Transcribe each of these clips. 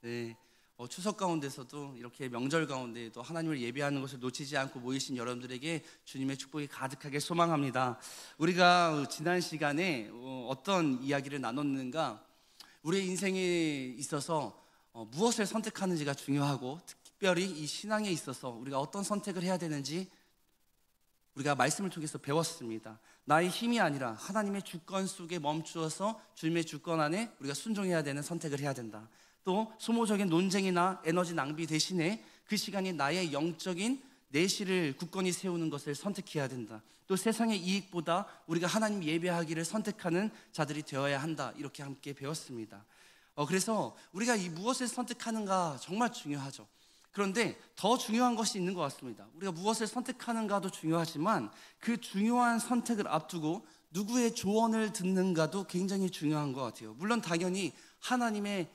네, 추석 가운데서도 이렇게 명절 가운데에도 하나님을 예배하는 것을 놓치지 않고 모이신 여러분들에게 주님의 축복이 가득하게 소망합니다. 우리가 지난 시간에 어떤 이야기를 나눴는가? 우리의 인생에 있어서 무엇을 선택하는지가 중요하고, 특별히 이 신앙에 있어서 우리가 어떤 선택을 해야 되는지 우리가 말씀을 통해서 배웠습니다. 나의 힘이 아니라 하나님의 주권 속에 멈추어서 주님의 주권 안에 우리가 순종해야 되는 선택을 해야 된다. 또 소모적인 논쟁이나 에너지 낭비 대신에 그 시간이 나의 영적인 내실을 굳건히 세우는 것을 선택해야 된다. 또 세상의 이익보다 우리가 하나님 예배하기를 선택하는 자들이 되어야 한다. 이렇게 함께 배웠습니다. 그래서 우리가 이 무엇을 선택하는가 정말 중요하죠. 그런데 더 중요한 것이 있는 것 같습니다. 우리가 무엇을 선택하는가도 중요하지만 그 중요한 선택을 앞두고 누구의 조언을 듣는가도 굉장히 중요한 것 같아요. 물론 당연히 하나님의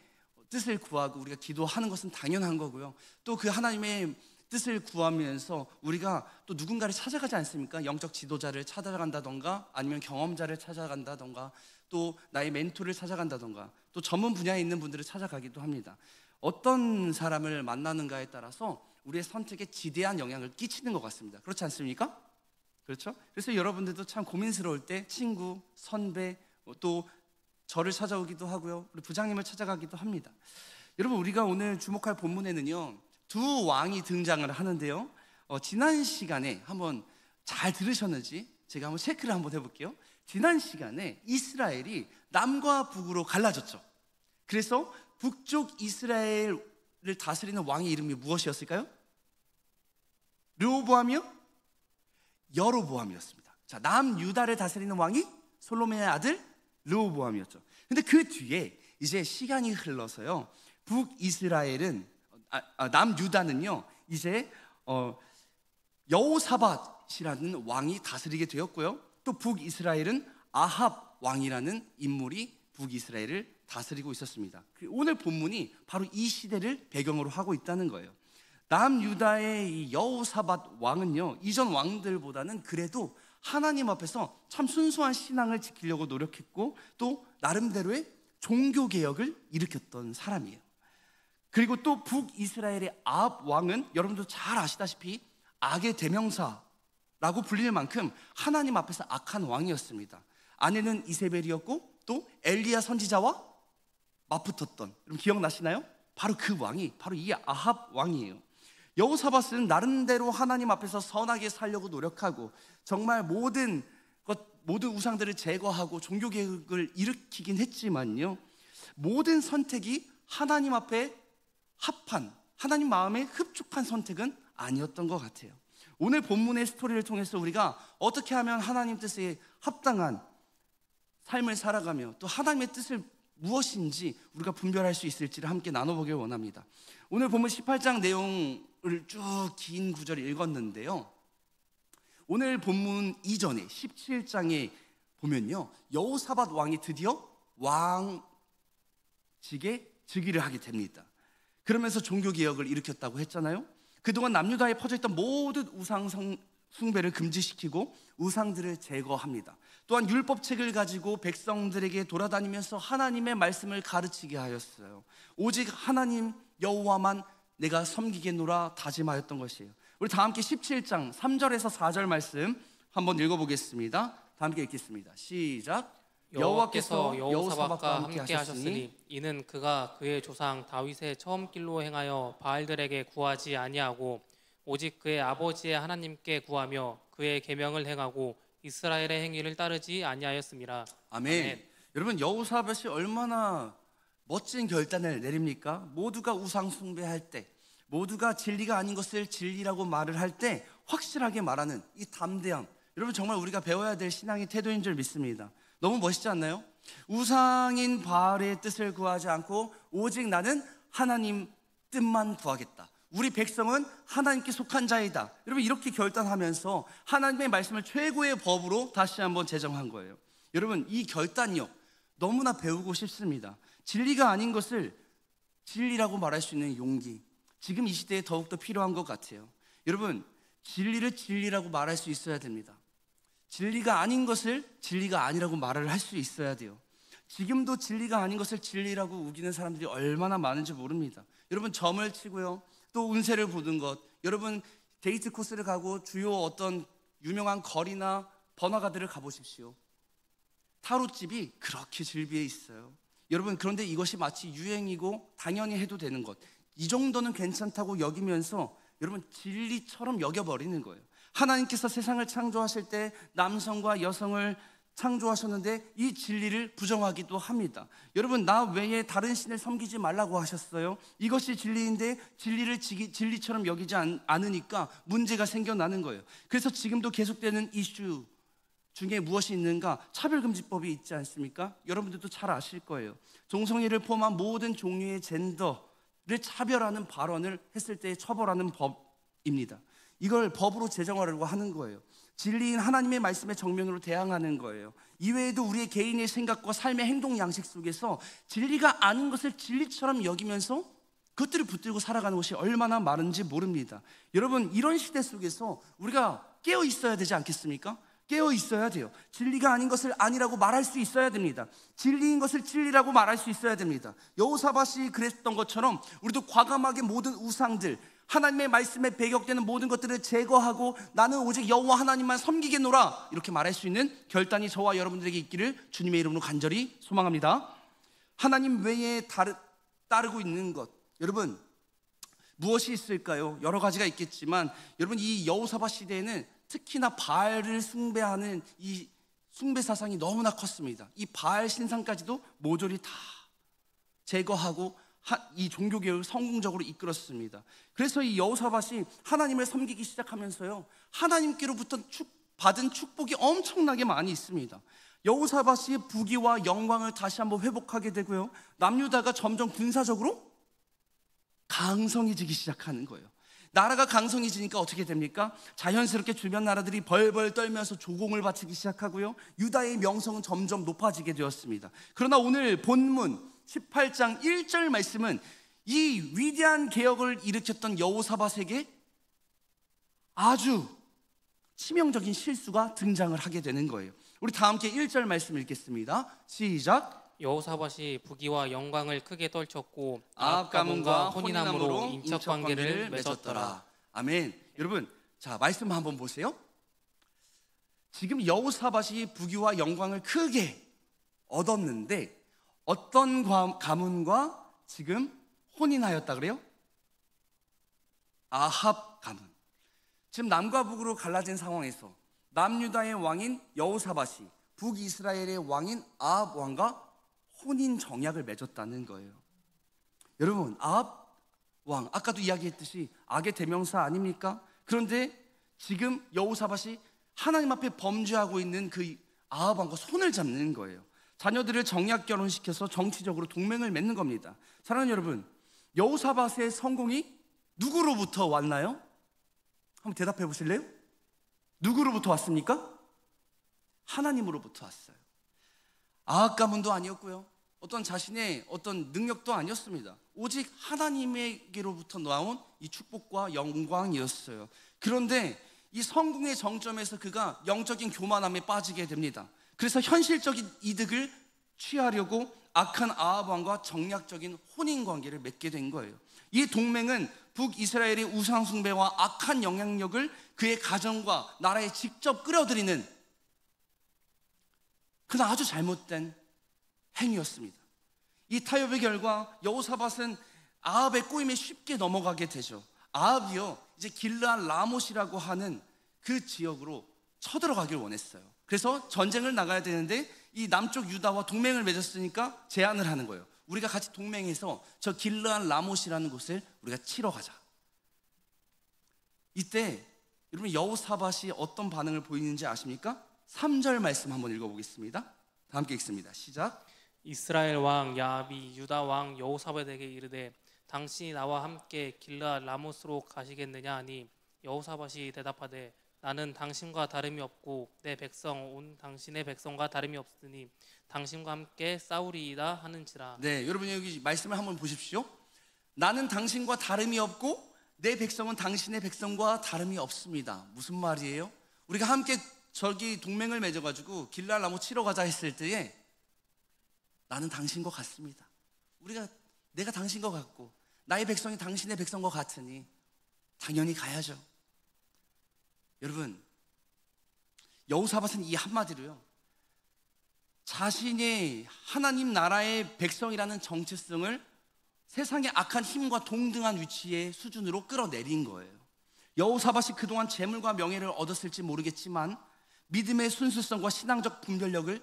뜻을 구하고 우리가 기도하는 것은 당연한 거고요. 또 그 하나님의 뜻을 구하면서 우리가 또 누군가를 찾아가지 않습니까? 영적 지도자를 찾아간다던가 아니면 경험자를 찾아간다던가 또 나의 멘토를 찾아간다던가 또 전문 분야에 있는 분들을 찾아가기도 합니다. 어떤 사람을 만나는가에 따라서 우리의 선택에 지대한 영향을 끼치는 것 같습니다. 그렇지 않습니까? 그렇죠? 그래서 여러분들도 참 고민스러울 때 친구, 선배, 또 저를 찾아오기도 하고요. 우리 부장님을 찾아가기도 합니다. 여러분, 우리가 오늘 주목할 본문에는요, 두 왕이 등장을 하는데요. 지난 시간에 한번 잘 들으셨는지 제가 한번 체크를 한번 해볼게요. 지난 시간에 이스라엘이 남과 북으로 갈라졌죠. 그래서 북쪽 이스라엘을 다스리는 왕의 이름이 무엇이었을까요? 르호보암이요? 여로보암이었습니다. 자, 남유다를 다스리는 왕이 솔로몬의 아들 르호보암이었죠. 근데 그 뒤에 이제 시간이 흘러서요, 북이스라엘은 남유다는요 이제 여호사밧이라는 왕이 다스리게 되었고요, 또 북이스라엘은 아합 왕이라는 인물이 북이스라엘을 다스리고 있었습니다. 오늘 본문이 바로 이 시대를 배경으로 하고 있다는 거예요. 남유다의 이 여호사밧 왕은요, 이전 왕들보다는 그래도 하나님 앞에서 참 순수한 신앙을 지키려고 노력했고 또 나름대로의 종교개혁을 일으켰던 사람이에요. 그리고 또 북이스라엘의 아합 왕은 여러분도 잘 아시다시피 악의 대명사라고 불릴 만큼 하나님 앞에서 악한 왕이었습니다. 아내는 이세벨이었고 또 엘리야 선지자와 맞붙었던, 여러분 기억나시나요? 바로 그 왕이 바로 이 아합 왕이에요. 여호사밧은 나름대로 하나님 앞에서 선하게 살려고 노력하고 정말 모든 우상들을 제거하고 종교개혁을 일으키긴 했지만요, 모든 선택이 하나님 앞에 합한, 하나님 마음에 흡족한 선택은 아니었던 것 같아요. 오늘 본문의 스토리를 통해서 우리가 어떻게 하면 하나님 뜻에 합당한 삶을 살아가며 또 하나님의 뜻을 무엇인지 우리가 분별할 수 있을지를 함께 나눠보길 원합니다. 오늘 본문 18장 내용을 쭉 긴 구절을 읽었는데요, 오늘 본문 이전에 17장에 보면요, 여호사밧 왕이 드디어 왕직에 즉위를 하게 됩니다. 그러면서 종교개혁을 일으켰다고 했잖아요. 그동안 남유다에 퍼져있던 모든 우상 숭배를 금지시키고 우상들을 제거합니다. 또한 율법책을 가지고 백성들에게 돌아다니면서 하나님의 말씀을 가르치게 하였어요. 오직 하나님 여호와만 내가 섬기겠노라 다짐하였던 것이에요. 우리 다 함께 17장 3절에서 4절 말씀 한번 읽어보겠습니다. 다 함께 읽겠습니다. 시작. 여호와께서 여호사밧과 함께 하셨으니 이는 그가 그의 조상 다윗의 처음 길로 행하여 바알들에게 구하지 아니하고 오직 그의 아버지의 하나님께 구하며 그의 계명을 행하고 이스라엘의 행위를 따르지 아니하였습니다. 아멘. 여러분, 여호사밧이 얼마나 멋진 결단을 내립니까? 모두가 우상 숭배할 때, 모두가 진리가 아닌 것을 진리라고 말을 할 때 확실하게 말하는 이 담대함, 여러분 정말 우리가 배워야 될 신앙의 태도인 줄 믿습니다. 너무 멋있지 않나요? 우상인 바알의 뜻을 구하지 않고 오직 나는 하나님 뜻만 구하겠다. 우리 백성은 하나님께 속한 자이다. 여러분 이렇게 결단하면서 하나님의 말씀을 최고의 법으로 다시 한번 제정한 거예요. 여러분 이 결단력 너무나 배우고 싶습니다. 진리가 아닌 것을 진리라고 말할 수 있는 용기, 지금 이 시대에 더욱더 필요한 것 같아요. 여러분 진리를 진리라고 말할 수 있어야 됩니다. 진리가 아닌 것을 진리가 아니라고 말을 할 수 있어야 돼요. 지금도 진리가 아닌 것을 진리라고 우기는 사람들이 얼마나 많은지 모릅니다. 여러분 점을 치고요, 또 운세를 보는 것, 여러분 데이트 코스를 가고 주요 어떤 유명한 거리나 번화가들을 가보십시오. 타로집이 그렇게 즐비해 있어요. 여러분, 그런데 이것이 마치 유행이고 당연히 해도 되는 것, 이 정도는 괜찮다고 여기면서 여러분 진리처럼 여겨버리는 거예요. 하나님께서 세상을 창조하실 때 남성과 여성을 창조하셨는데 이 진리를 부정하기도 합니다. 여러분, 나 외에 다른 신을 섬기지 말라고 하셨어요. 이것이 진리인데 진리를 진리처럼 여기지 않으니까 문제가 생겨나는 거예요. 그래서 지금도 계속되는 이슈 중에 무엇이 있는가? 차별금지법이 있지 않습니까? 여러분들도 잘 아실 거예요. 동성애를 포함한 모든 종류의 젠더를 차별하는 발언을 했을 때 처벌하는 법입니다. 이걸 법으로 제정하려고 하는 거예요. 진리인 하나님의 말씀의 정면으로 대항하는 거예요. 이외에도 우리의 개인의 생각과 삶의 행동 양식 속에서 진리가 아닌 것을 진리처럼 여기면서 그것들을 붙들고 살아가는 것이 얼마나 많은지 모릅니다. 여러분, 이런 시대 속에서 우리가 깨어 있어야 되지 않겠습니까? 깨어 있어야 돼요. 진리가 아닌 것을 아니라고 말할 수 있어야 됩니다. 진리인 것을 진리라고 말할 수 있어야 됩니다. 여호사밧이 그랬던 것처럼 우리도 과감하게 모든 우상들, 하나님의 말씀에 배격되는 모든 것들을 제거하고 나는 오직 여호와 하나님만 섬기겠노라, 이렇게 말할 수 있는 결단이 저와 여러분들에게 있기를 주님의 이름으로 간절히 소망합니다. 하나님 외에 따르고 있는 것, 여러분 무엇이 있을까요? 여러 가지가 있겠지만 여러분, 이 여호사밧 시대에는 특히나 바알을 숭배하는 이 숭배 사상이 너무나 컸습니다. 이 바알 신상까지도 모조리 다 제거하고 이 종교개혁을 성공적으로 이끌었습니다. 그래서 이 여호사밧이 하나님을 섬기기 시작하면서요, 하나님께로부터 받은 축복이 엄청나게 많이 있습니다. 여호사밧이 부귀와 영광을 다시 한번 회복하게 되고요, 남유다가 점점 군사적으로 강성해지기 시작하는 거예요. 나라가 강성해지니까 어떻게 됩니까? 자연스럽게 주변 나라들이 벌벌 떨면서 조공을 바치기 시작하고요, 유다의 명성은 점점 높아지게 되었습니다. 그러나 오늘 본문 18장 1절 말씀은 이 위대한 개혁을 일으켰던 여호사밧에게 아주 치명적인 실수가 등장을 하게 되는 거예요. 우리 다 함께 1절 말씀 읽겠습니다. 시작. 여호사밧이 부귀와 영광을 크게 떨쳤고 아합 가문과 혼인함으로 인척 관계를 맺었더라. 아멘. 여러분, 자 말씀 한번 보세요. 지금 여호사밧이 부귀와 영광을 크게 얻었는데 어떤 가문과 지금 혼인하였다 그래요? 아합 가문. 지금 남과 북으로 갈라진 상황에서 남유다의 왕인 여호사밧이 북이스라엘의 왕인 아합 왕과 혼인 정약을 맺었다는 거예요. 여러분, 아합 왕, 아까도 이야기했듯이 악의 대명사 아닙니까? 그런데 지금 여호사밧이 하나님 앞에 범죄하고 있는 그 아합 왕과 손을 잡는 거예요. 자녀들을 정약 결혼시켜서 정치적으로 동맹을 맺는 겁니다. 사랑하는 여러분, 여호사밧의 성공이 누구로부터 왔나요? 한번 대답해 보실래요? 누구로부터 왔습니까? 하나님으로부터 왔어요. 아합 가문도 아니었고요, 어떤 자신의 어떤 능력도 아니었습니다. 오직 하나님에게로부터 나온 이 축복과 영광이었어요. 그런데 이 성공의 정점에서 그가 영적인 교만함에 빠지게 됩니다. 그래서 현실적인 이득을 취하려고 악한 아합 왕과 정략적인 혼인 관계를 맺게 된 거예요. 이 동맹은 북이스라엘의 우상 숭배와 악한 영향력을 그의 가정과 나라에 직접 끌어들이는 그는 아주 잘못된 행위였습니다. 이 타협의 결과 여호사밧은 아합의 꼬임에 쉽게 넘어가게 되죠. 아합이요, 이제 길르앗 라못이라고 하는 그 지역으로 쳐들어가길 원했어요. 그래서 전쟁을 나가야 되는데 이 남쪽 유다와 동맹을 맺었으니까 제안을 하는 거예요. 우리가 같이 동맹해서 저 길르앗 라못이라는 곳을 우리가 치러 가자. 이때 여러분, 여호사밧이 어떤 반응을 보이는지 아십니까? 3절 말씀 한번 읽어보겠습니다. 다 함께 읽습니다. 시작. 이스라엘 왕 야합이 유다 왕 여호사밧에게 이르되 당신이 나와 함께 길르앗 라못으로 가시겠느냐 하니 여호사밧이 대답하되 나는 당신과 다름이 없고 내 백성 온 당신의 백성과 다름이 없으니 당신과 함께 싸우리이다 하는지라. 네, 여러분 여기 말씀을 한번 보십시오. 나는 당신과 다름이 없고 내 백성은 당신의 백성과 다름이 없습니다. 무슨 말이에요? 우리가 함께 저기 동맹을 맺어가지고 길르앗 라못 치러 가자 했을 때에 나는 당신과 같습니다. 내가 당신과 같고 나의 백성이 당신의 백성과 같으니 당연히 가야죠. 여러분, 여호사밧은 이 한마디로요, 자신의 하나님 나라의 백성이라는 정체성을 세상의 악한 힘과 동등한 위치의 수준으로 끌어내린 거예요. 여호사밧이 그동안 재물과 명예를 얻었을지 모르겠지만 믿음의 순수성과 신앙적 분별력을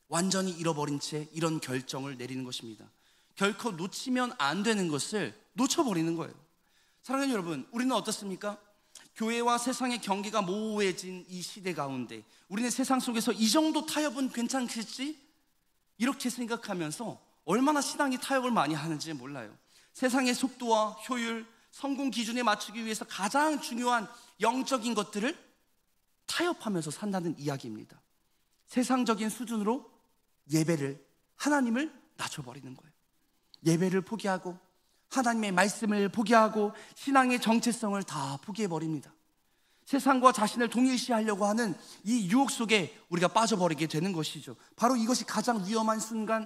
완전히 잃어버린 채 이런 결정을 내리는 것입니다. 결코 놓치면 안 되는 것을 놓쳐버리는 거예요. 사랑하는 여러분, 우리는 어떻습니까? 교회와 세상의 경계가 모호해진 이 시대 가운데 우리는 세상 속에서 이 정도 타협은 괜찮겠지? 이렇게 생각하면서 얼마나 신앙이 타협을 많이 하는지 몰라요. 세상의 속도와 효율, 성공 기준에 맞추기 위해서 가장 중요한 영적인 것들을 타협하면서 산다는 이야기입니다. 세상적인 수준으로 예배를, 하나님을 낮춰버리는 거예요. 예배를 포기하고 하나님의 말씀을 포기하고 신앙의 정체성을 다 포기해버립니다. 세상과 자신을 동일시하려고 하는 이 유혹 속에 우리가 빠져버리게 되는 것이죠. 바로 이것이 가장 위험한 순간,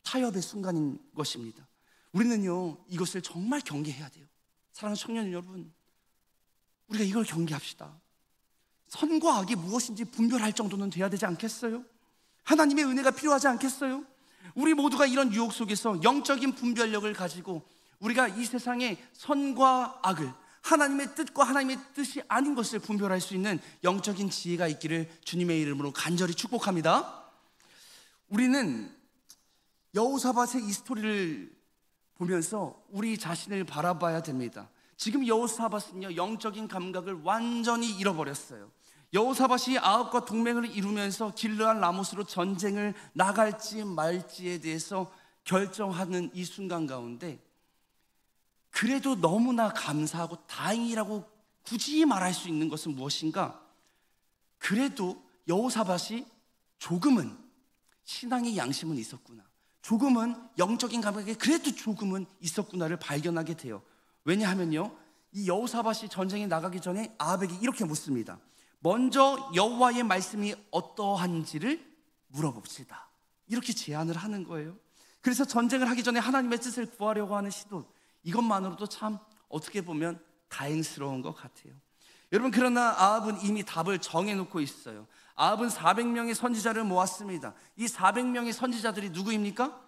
타협의 순간인 것입니다. 우리는요, 이것을 정말 경계해야 돼요. 사랑하는 청년 여러분, 우리가 이걸 경계합시다. 선과 악이 무엇인지 분별할 정도는 돼야 되지 않겠어요? 하나님의 은혜가 필요하지 않겠어요? 우리 모두가 이런 유혹 속에서 영적인 분별력을 가지고 우리가 이 세상의 선과 악을, 하나님의 뜻과 하나님의 뜻이 아닌 것을 분별할 수 있는 영적인 지혜가 있기를 주님의 이름으로 간절히 축복합니다. 우리는 여호사밧의 이 스토리를 보면서 우리 자신을 바라봐야 됩니다. 지금 여호사밧은요, 영적인 감각을 완전히 잃어버렸어요. 여호사밧이 아합과 동맹을 이루면서 길르앗 라못으로 전쟁을 나갈지 말지에 대해서 결정하는 이 순간 가운데 그래도 너무나 감사하고 다행이라고 굳이 말할 수 있는 것은 무엇인가? 그래도 여호사밧이 조금은 신앙의 양심은 있었구나, 조금은 영적인 감각이 그래도 조금은 있었구나를 발견하게 돼요. 왜냐하면요, 이 여호사밧이 전쟁에 나가기 전에 아합에게 이렇게 묻습니다. 먼저 여호와의 말씀이 어떠한지를 물어봅시다. 이렇게 제안을 하는 거예요. 그래서 전쟁을 하기 전에 하나님의 뜻을 구하려고 하는 시도, 이것만으로도 참 어떻게 보면 다행스러운 것 같아요. 여러분, 그러나 아합은 이미 답을 정해놓고 있어요. 아합은 400명의 선지자를 모았습니다. 이 400명의 선지자들이 누구입니까?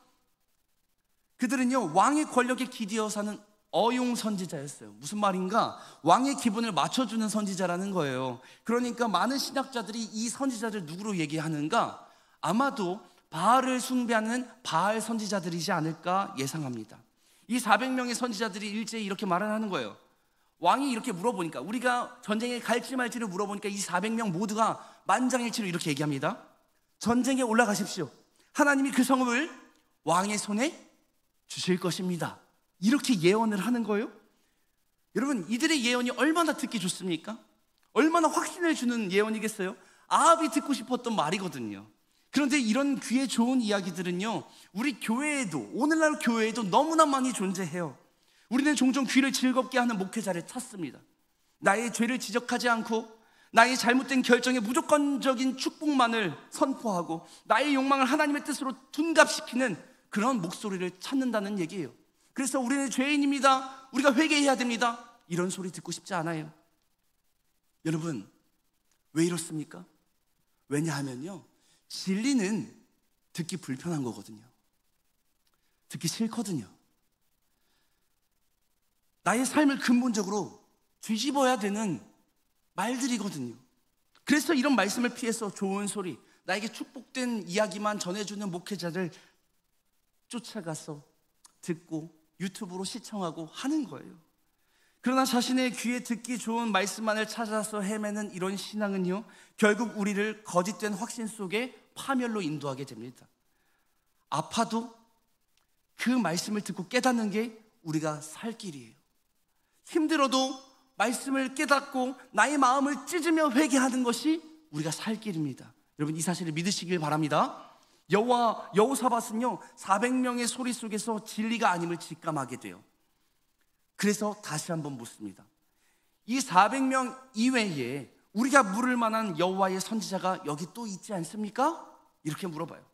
그들은요, 왕의 권력에 기대어 사는 어용 선지자였어요. 무슨 말인가? 왕의 기분을 맞춰주는 선지자라는 거예요. 그러니까 많은 신학자들이 이 선지자들 누구로 얘기하는가? 아마도 바알을 숭배하는 바알 선지자들이지 않을까 예상합니다. 이 400명의 선지자들이 일제히 이렇게 말을 하는 거예요. 왕이 이렇게 물어보니까, 우리가 전쟁에 갈지 말지를 물어보니까 이 400명 모두가 만장일치로 이렇게 얘기합니다. 전쟁에 올라가십시오. 하나님이 그 성읍을 왕의 손에 주실 것입니다. 이렇게 예언을 하는 거예요. 여러분, 이들의 예언이 얼마나 듣기 좋습니까? 얼마나 확신을 주는 예언이겠어요? 아합이 듣고 싶었던 말이거든요. 그런데 이런 귀에 좋은 이야기들은요, 우리 교회에도, 오늘날 교회에도 너무나 많이 존재해요. 우리는 종종 귀를 즐겁게 하는 목회자를 찾습니다. 나의 죄를 지적하지 않고 나의 잘못된 결정에 무조건적인 축복만을 선포하고 나의 욕망을 하나님의 뜻으로 둔갑시키는 그런 목소리를 찾는다는 얘기예요. 그래서 우리는 죄인입니다, 우리가 회개해야 됩니다, 이런 소리 듣고 싶지 않아요. 여러분, 왜 이렇습니까? 왜냐하면요, 진리는 듣기 불편한 거거든요. 듣기 싫거든요. 나의 삶을 근본적으로 뒤집어야 되는 말들이거든요. 그래서 이런 말씀을 피해서 좋은 소리, 나에게 축복된 이야기만 전해주는 목회자를 쫓아가서 듣고 유튜브로 시청하고 하는 거예요. 그러나 자신의 귀에 듣기 좋은 말씀만을 찾아서 헤매는 이런 신앙은요, 결국 우리를 거짓된 확신 속에 파멸로 인도하게 됩니다. 아파도 그 말씀을 듣고 깨닫는 게 우리가 살 길이에요. 힘들어도 말씀을 깨닫고 나의 마음을 찢으며 회개하는 것이 우리가 살 길입니다. 여러분, 이 사실을 믿으시길 바랍니다. 여호사밧은요, 400명의 소리 속에서 진리가 아님을 직감하게 돼요. 그래서 다시 한번 묻습니다. 이 400명 이외에 우리가 물을 만한 여호와의 선지자가 여기 또 있지 않습니까? 이렇게 물어봐요.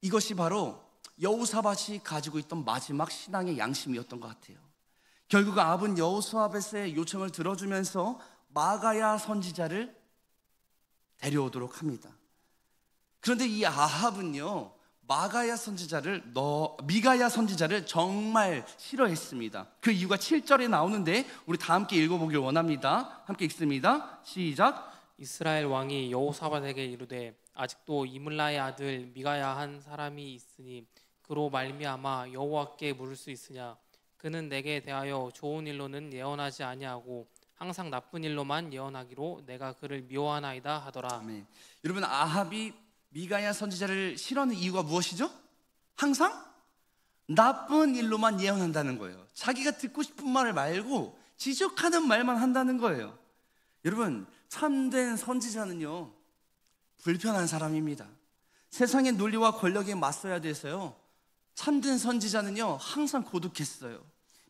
이것이 바로 여호사밧이 가지고 있던 마지막 신앙의 양심이었던 것 같아요. 결국 아합은 여호사밧의 요청을 들어주면서 마가야 선지자를 데려오도록 합니다. 그런데 이 아합은요, 미가야 선지자를 정말 싫어했습니다. 그 이유가 7절에 나오는데 우리 다 함께 읽어보길 원합니다. 함께 읽습니다. 시작. 이스라엘 왕이 여호사밧에게 이르되 아직도 이물라의 아들 미가야 한 사람이 있으니 그로 말미암아 여호와께 물을 수 있으냐. 그는 내게 대하여 좋은 일로는 예언하지 아니하고 항상 나쁜 일로만 예언하기로 내가 그를 미워하나이다 하더라. 아멘. 여러분, 아합이 미가야 선지자를 싫어하는 이유가 무엇이죠? 항상 나쁜 일로만 예언한다는 거예요. 자기가 듣고 싶은 말을 말고 지적하는 말만 한다는 거예요. 여러분, 참된 선지자는요, 불편한 사람입니다. 세상의 논리와 권력에 맞서야 돼서요, 참된 선지자는요 항상 고독했어요.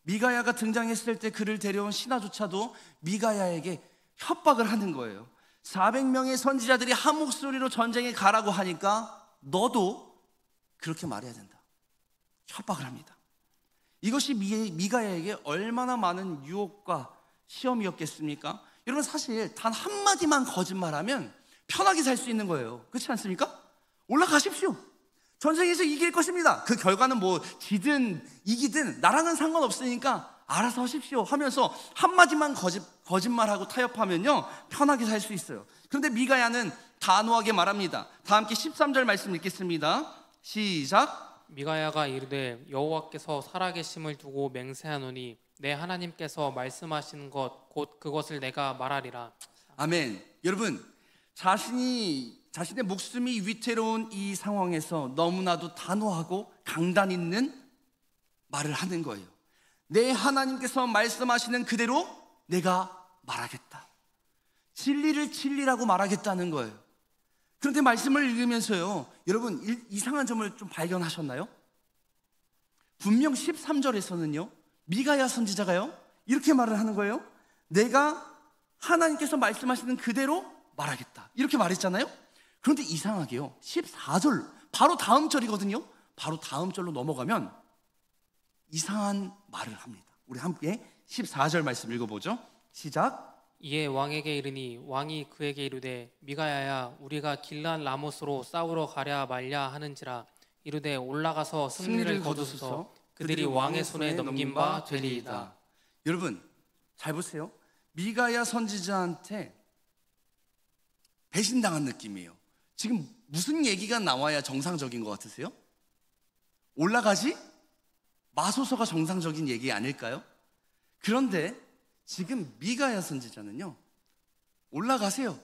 미가야가 등장했을 때 그를 데려온 신하조차도 미가야에게 협박을 하는 거예요. 400명의 선지자들이 한 목소리로 전쟁에 가라고 하니까 너도 그렇게 말해야 된다, 협박을 합니다. 이것이 미가야에게 얼마나 많은 유혹과 시험이었겠습니까? 여러분, 사실 단 한마디만 거짓말하면 편하게 살 수 있는 거예요. 그렇지 않습니까? 올라가십시오, 전쟁에서 이길 것입니다. 그 결과는 뭐 지든 이기든 나랑은 상관없으니까 알아서 하십시오 하면서 한마디만 거짓말하고 타협하면요 편하게 살 수 있어요. 그런데 미가야는 단호하게 말합니다. 다 함께 13절 말씀 읽겠습니다. 시작. 미가야가 이르되 여호와께서 살아계심을 두고 맹세하노니 내 하나님께서 말씀하시는 것 곧 그것을 내가 말하리라. 아멘. 여러분, 자신의 목숨이 위태로운 이 상황에서 너무나도 단호하고 강단 있는 말을 하는 거예요. 내 하나님께서 말씀하시는 그대로 내가 말하겠다, 진리를 진리라고 말하겠다는 거예요. 그런데 말씀을 읽으면서요, 여러분, 이상한 점을 좀 발견하셨나요? 분명 13절에서는요 미가야 선지자가요 이렇게 말을 하는 거예요. 내가 하나님께서 말씀하시는 그대로 말하겠다, 이렇게 말했잖아요. 그런데 이상하게요 14절, 바로 다음 절이거든요. 바로 다음 절로 넘어가면 이상한 말을 합니다. 우리 함께 14절 말씀 읽어보죠. 시작. 이에 왕에게 이르니 왕이 그에게 이르되 미가야야 우리가 길르앗 라못으로 싸우러 가랴 말랴 하는지라. 이르되 올라가서 승리를 거두소서. 그들이 왕의 손에 넘긴 바 되리이다. 여러분, 잘 보세요. 미가야 선지자한테 배신당한 느낌이에요. 지금 무슨 얘기가 나와야 정상적인 것 같으세요? 올라가지 마소서가 정상적인 얘기 아닐까요? 그런데 지금 미가야 선지자는요 올라가세요,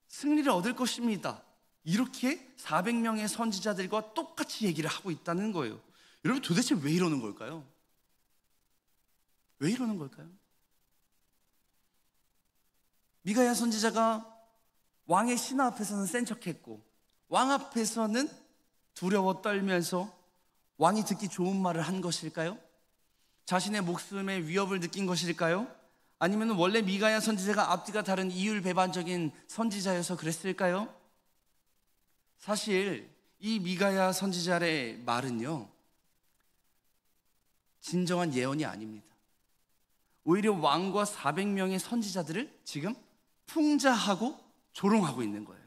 승리를 얻을 것입니다, 이렇게 400명의 선지자들과 똑같이 얘기를 하고 있다는 거예요. 여러분, 도대체 왜 이러는 걸까요? 왜 이러는 걸까요? 미가야 선지자가 왕의 신하 앞에서는 센 척했고 왕 앞에서는 두려워 떨면서 왕이 듣기 좋은 말을 한 것일까요? 자신의 목숨에 위협을 느낀 것일까요? 아니면 원래 미가야 선지자가 앞뒤가 다른 이율배반적인 선지자여서 그랬을까요? 사실 이 미가야 선지자의 말은요 진정한 예언이 아닙니다. 오히려 왕과 400명의 선지자들을 지금 풍자하고 조롱하고 있는 거예요.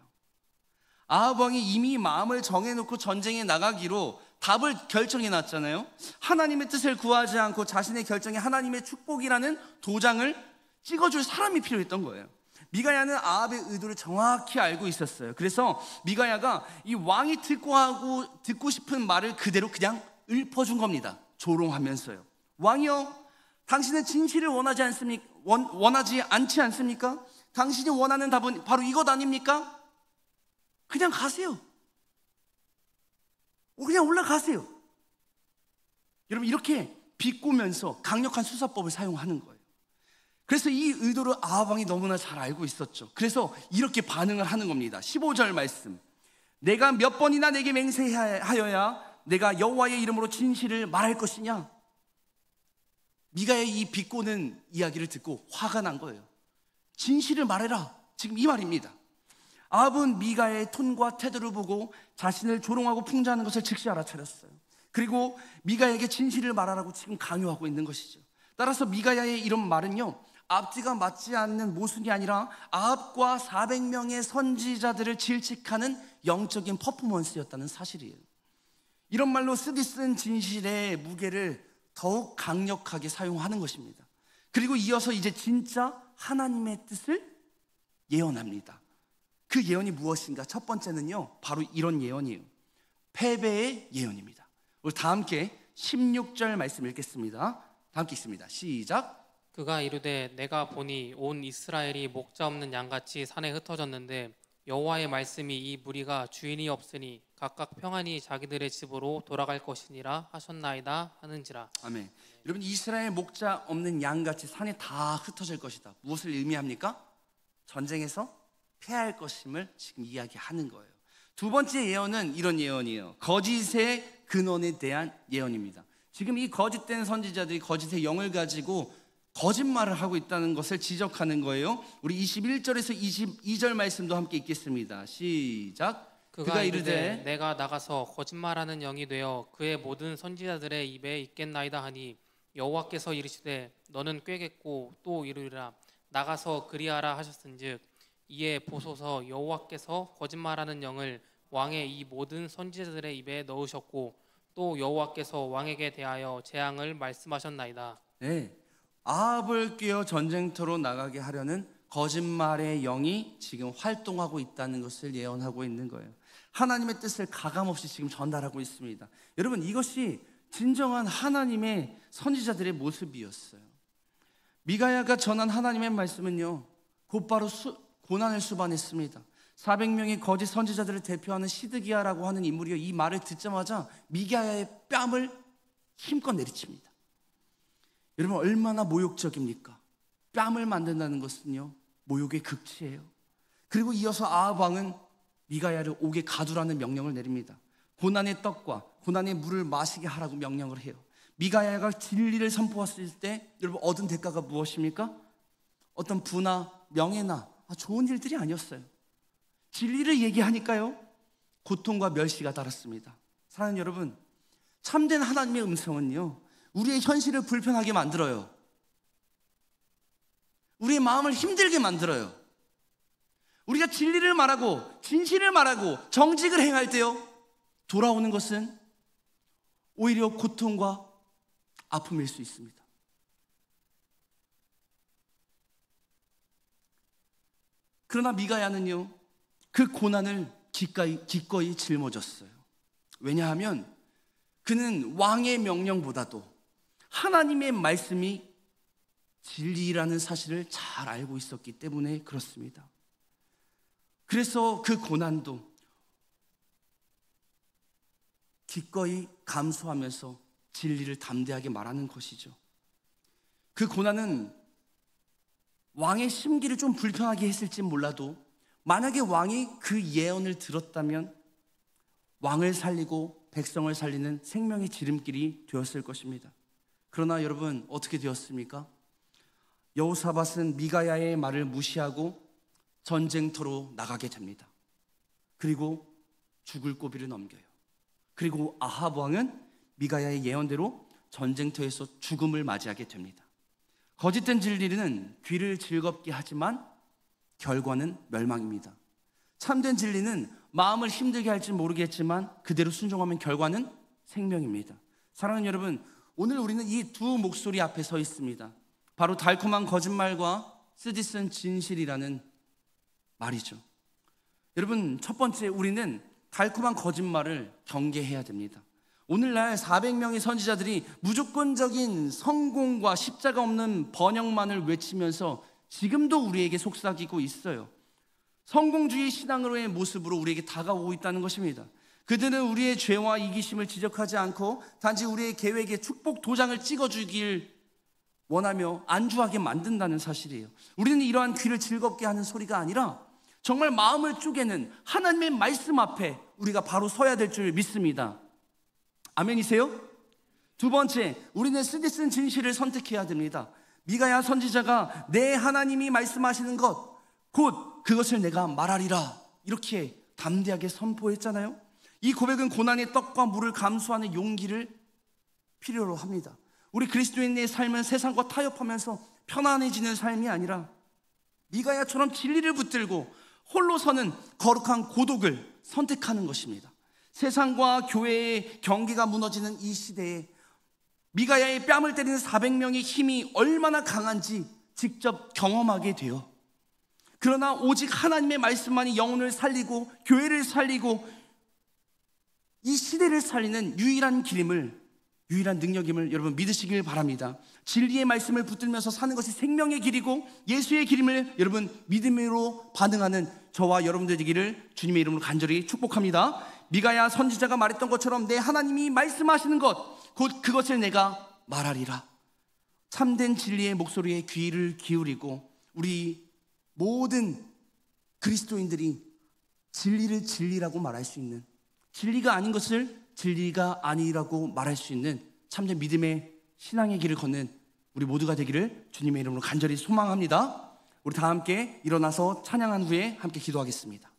아합 왕이 이미 마음을 정해놓고 전쟁에 나가기로 답을 결정해 놨잖아요. 하나님의 뜻을 구하지 않고 자신의 결정에 하나님의 축복이라는 도장을 찍어줄 사람이 필요했던 거예요. 미가야는 아합의 의도를 정확히 알고 있었어요. 그래서 미가야가 이 왕이 듣고 싶은 말을 그대로 그냥 읊어준 겁니다. 조롱하면서요. 왕이요, 당신은 진실을 원하지 않지 않습니까? 당신이 원하는 답은 바로 이것 아닙니까? 그냥 가세요. 그냥 올라가세요. 여러분, 이렇게 비꼬면서 강력한 수사법을 사용하는 거예요. 그래서 이 의도를 아합 왕이 너무나 잘 알고 있었죠. 그래서 이렇게 반응을 하는 겁니다. 15절 말씀. 내가 몇 번이나 내게 맹세하여야 내가 여호와의 이름으로 진실을 말할 것이냐? 미가의 이 비꼬는 이야기를 듣고 화가 난 거예요. 진실을 말해라, 지금 이 말입니다. 아합은 미가야의 톤과 태도를 보고 자신을 조롱하고 풍자하는 것을 즉시 알아차렸어요. 그리고 미가야에게 진실을 말하라고 지금 강요하고 있는 것이죠. 따라서 미가야의 이런 말은요, 앞뒤가 맞지 않는 모순이 아니라 아합과 400명의 선지자들을 질책하는 영적인 퍼포먼스였다는 사실이에요. 이런 말로 쓰디쓴 진실의 무게를 더욱 강력하게 사용하는 것입니다. 그리고 이어서 이제 진짜 하나님의 뜻을 예언합니다. 그 예언이 무엇인가? 첫 번째는요, 바로 이런 예언이에요. 패배의 예언입니다. 우리 다 함께 16절 말씀 읽겠습니다. 다 함께 읽습니다. 시작. 그가 이르되 내가 보니 온 이스라엘이 목자 없는 양같이 산에 흩어졌는데 여호와의 말씀이 이 무리가 주인이 없으니 각각 평안히 자기들의 집으로 돌아갈 것이니라 하셨나이다 하는지라. 아멘. 여러분, 이스라엘 목자 없는 양같이 산에 다 흩어질 것이다. 무엇을 의미합니까? 전쟁에서 패할 것임을 지금 이야기하는 거예요. 두 번째 예언은 이런 예언이에요. 거짓의 근원에 대한 예언입니다. 지금 이 거짓된 선지자들이 거짓의 영을 가지고 거짓말을 하고 있다는 것을 지적하는 거예요. 우리 21절에서 22절 말씀도 함께 읽겠습니다. 시작. 그가 이르되 내가 나가서 거짓말하는 영이 되어 그의 모든 선지자들의 입에 있겠나이다 하니 여호와께서 이르시되 너는 꾀겠고 또 이르리라 나가서 그리하라 하셨은즉 이에 보소서 여호와께서 거짓말하는 영을 왕의 이 모든 선지자들의 입에 넣으셨고 또 여호와께서 왕에게 대하여 재앙을 말씀하셨나이다. 네, 아합을 꾀어 전쟁터로 나가게 하려는 거짓말의 영이 지금 활동하고 있다는 것을 예언하고 있는 거예요. 하나님의 뜻을 가감없이 지금 전달하고 있습니다. 여러분, 이것이 진정한 하나님의 선지자들의 모습이었어요. 미가야가 전한 하나님의 말씀은요, 곧바로 고난을 수반했습니다. 400명의 거짓 선지자들을 대표하는 시드기야라고 하는 인물이요, 이 말을 듣자마자 미가야의 뺨을 힘껏 내리칩니다. 여러분, 얼마나 모욕적입니까? 뺨을 만든다는 것은요, 모욕의 극치예요. 그리고 이어서 아합 왕은 미가야를 옥에 가두라는 명령을 내립니다. 고난의 떡과 고난의 물을 마시게 하라고 명령을 해요. 미가야가 진리를 선포했을 때 여러분, 얻은 대가가 무엇입니까? 어떤 부나 명예나 좋은 일들이 아니었어요. 진리를 얘기하니까요, 고통과 멸시가 따랐습니다. 사랑하는 여러분, 참된 하나님의 음성은요, 우리의 현실을 불편하게 만들어요. 우리의 마음을 힘들게 만들어요. 우리가 진리를 말하고 진실을 말하고 정직을 행할 때요, 돌아오는 것은 오히려 고통과 아픔일 수 있습니다. 그러나 미가야는요, 그 고난을 기꺼이 짊어졌어요. 왜냐하면 그는 왕의 명령보다도 하나님의 말씀이 진리라는 사실을 잘 알고 있었기 때문에 그렇습니다. 그래서 그 고난도 기꺼이 감수하면서 진리를 담대하게 말하는 것이죠. 그 고난은 왕의 심기를 좀 불편하게 했을지 몰라도 만약에 왕이 그 예언을 들었다면 왕을 살리고 백성을 살리는 생명의 지름길이 되었을 것입니다. 그러나 여러분, 어떻게 되었습니까? 여호사밧은 미가야의 말을 무시하고 전쟁터로 나가게 됩니다. 그리고 죽을 고비를 넘겨요. 그리고 아합 왕은 미가야의 예언대로 전쟁터에서 죽음을 맞이하게 됩니다. 거짓된 진리는 귀를 즐겁게 하지만 결과는 멸망입니다. 참된 진리는 마음을 힘들게 할지 모르겠지만 그대로 순종하면 결과는 생명입니다. 사랑하는 여러분, 오늘 우리는 이 두 목소리 앞에 서 있습니다. 바로 달콤한 거짓말과 쓰디쓴 진실이라는 말이죠. 여러분, 첫 번째, 우리는 달콤한 거짓말을 경계해야 됩니다. 오늘날 400명의 선지자들이 무조건적인 성공과 십자가 없는 번영만을 외치면서 지금도 우리에게 속삭이고 있어요. 성공주의 신앙으로의 모습으로 우리에게 다가오고 있다는 것입니다. 그들은 우리의 죄와 이기심을 지적하지 않고 단지 우리의 계획에 축복 도장을 찍어주길 원하며 안주하게 만든다는 사실이에요. 우리는 이러한 귀를 즐겁게 하는 소리가 아니라 정말 마음을 쪼개는 하나님의 말씀 앞에 우리가 바로 서야 될 줄 믿습니다. 아멘이세요? 두 번째, 우리는 쓰디쓴 진실을 선택해야 됩니다. 미가야 선지자가 내 하나님이 말씀하시는 것 곧 그것을 내가 말하리라 이렇게 담대하게 선포했잖아요. 이 고백은 고난의 떡과 물을 감수하는 용기를 필요로 합니다. 우리 그리스도인의 삶은 세상과 타협하면서 편안해지는 삶이 아니라 미가야처럼 진리를 붙들고 홀로 서는 거룩한 고독을 선택하는 것입니다. 세상과 교회의 경계가 무너지는 이 시대에 미가야의 뺨을 때리는 400명의 힘이 얼마나 강한지 직접 경험하게 돼요. 그러나 오직 하나님의 말씀만이 영혼을 살리고 교회를 살리고 이 시대를 살리는 유일한 길임을, 유일한 능력임을 여러분 믿으시길 바랍니다. 진리의 말씀을 붙들면서 사는 것이 생명의 길이고 예수의 길임을 여러분 믿음으로 반응하는 저와 여러분들 되기를 주님의 이름으로 간절히 축복합니다. 미가야 선지자가 말했던 것처럼 내 하나님이 말씀하시는 것, 곧 그것을 내가 말하리라. 참된 진리의 목소리에 귀를 기울이고 우리 모든 그리스도인들이 진리를 진리라고 말할 수 있는, 진리가 아닌 것을 진리가 아니라고 말할 수 있는 참된 믿음의 신앙의 길을 걷는 우리 모두가 되기를 주님의 이름으로 간절히 소망합니다. 우리 다 함께 일어나서 찬양한 후에 함께 기도하겠습니다.